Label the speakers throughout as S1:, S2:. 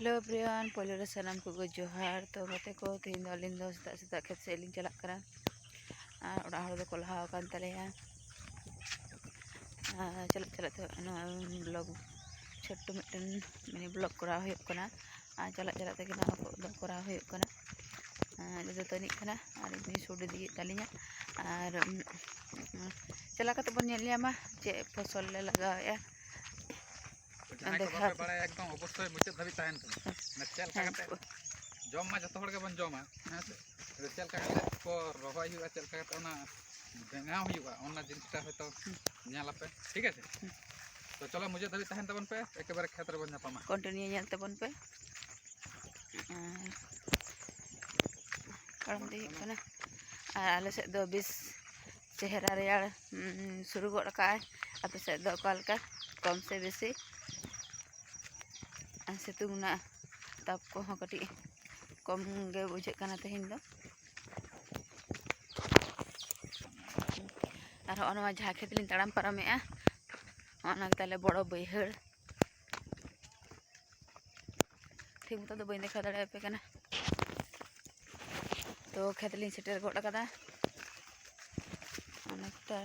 S1: Hello everyone पहले रे सानाम को जोहार तो गते को तीन दिन दो सेता खेत से लिंग चला करा और ओड़ा हड़ दो को लहाव कान तलेया चला चला तो ब्लॉग छोटो मिटन मिनी ब्लॉग करा हुयुक कना चला चला ते किना को करा हुयुक कना जो तनी कना और इनी सुड दी तलिया और चला कते बन नेल मा जे फसल ले लगाया
S2: देखा एकदम अवश्य मुचाद धाबी तहन चलका जम मा जो हर बन जमा चलका को रहा चलका बेंगाव जिनसा हयतो पे ठीक है। तो चलो मुझे धाबी तहन तबन पे एक बार खेत रे बन जापामा
S1: कंटिन्यू नेल तबन पे कड़म दी कना और आले से दो 20 चेहरा रेयाड़ शुरू गड का आपे से दो कालका कम से बेसी सितुंगना ताप को कटी कम गे बुझे कना तेहिन दो और ओना जहाँ खेत लिन ताड़ाम पारमेआ ओना ताले बड़ो बैहड़ ठीक मतो दो बइन देखा दाड़े पे कना तो खेत लिन सेटर गड कदा अनेकटा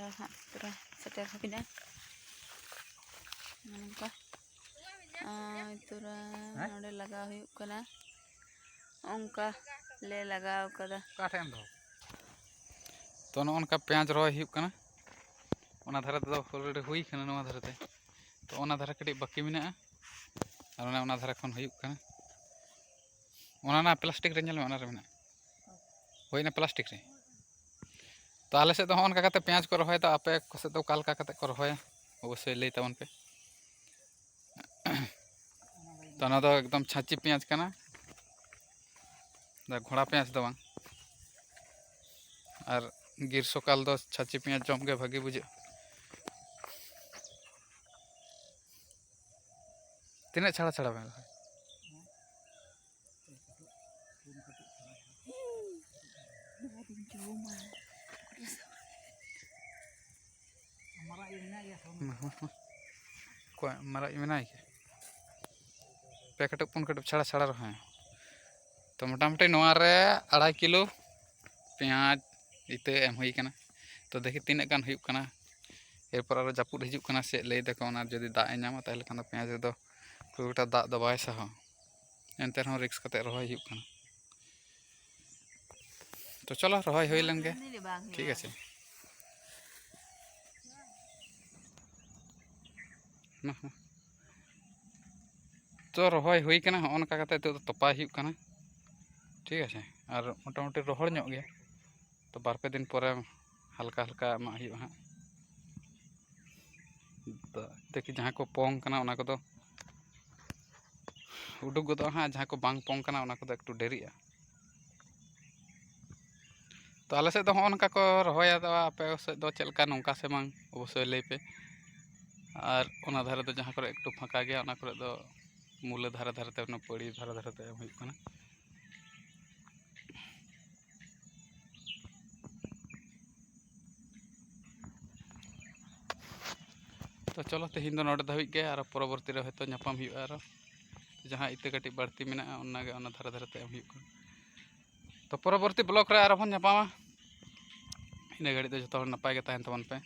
S1: पूरा सेटर हबिना नंका तुरा नोडे लगा हुयुक कना ओंका ले लगाव कदा
S2: काठेम दो तो नोनका प्याज रोय हुयुक कना ओना धारे तो ऑलरेडी हुई कना नोआ धारे तो ओना धारे कटी बाकी मिना और ओना धारे खन हुयुक कना ओना ना प्लास्टिक रे नेल में ओना रे मिना होइना प्लास्टिक रे तो आले से तो ओनका कते प्याज को रहोय तो आपे को से तो कालका कते को रहोय अवश्य लई तबन पे तो ना तो एकदम छाची प्याज कना घोड़ा प्याज दो बांग और गिर सकाल दो छाची प्याज जम के भागी बुझे तीन छाड़ा छाड़ा में मारा मेना पे कटक पुन कटक छाड़ा छाड़ा रहा तो मोटामुटी नोआ रे 2.5 किलो प्याज इते एम हुई कना तो देखी तीन गान हुयुक कना एरपर और जापुद हिजुक कना से लई देखो ना जदि दा ए नामा ताहले खान प्याज रे दो खूबटा दा दो बाय सहा एनते रहो रिक्स कते रहोय हुयुक कना तो चलो रहोय होई लन गे ठीक है तो रहोय हुई कना होनका कते तो तपाय हुयुक कना ठीक है और मोटामुटी रोहड़ ᱧᱚᱜ गया तो 2-3 दिन पर हल्का हल्का मा हुयुक हां तो देखि जहां को पोंग कना ओना को दो उडुक गदो हां जहां को बांग पोंग कना ओना को दो एकटू डेरिया तो आले से दो होनका को रहोया तो आपे से दो चलका नोंका से मांग अवश्य लई पे और ओना धारे दो जहां करे एकटू फाका गया ओना करे दो मूले धारे धारे ते ओना पड़ी धारे धारे ते हुयुक कना तो चलो तेहिन दो नोडे धाबिक के और परवर्ती रे हयतो नापाम हुयुआ और जहां इते कटी बाड़ती मेना ओना गे ओना धारे धारे ते एम हुयुक तो परवर्ती ब्लॉग रे आरो बन नापामा इन घड़ी तो जतो नपाय गे तहन तबन पे।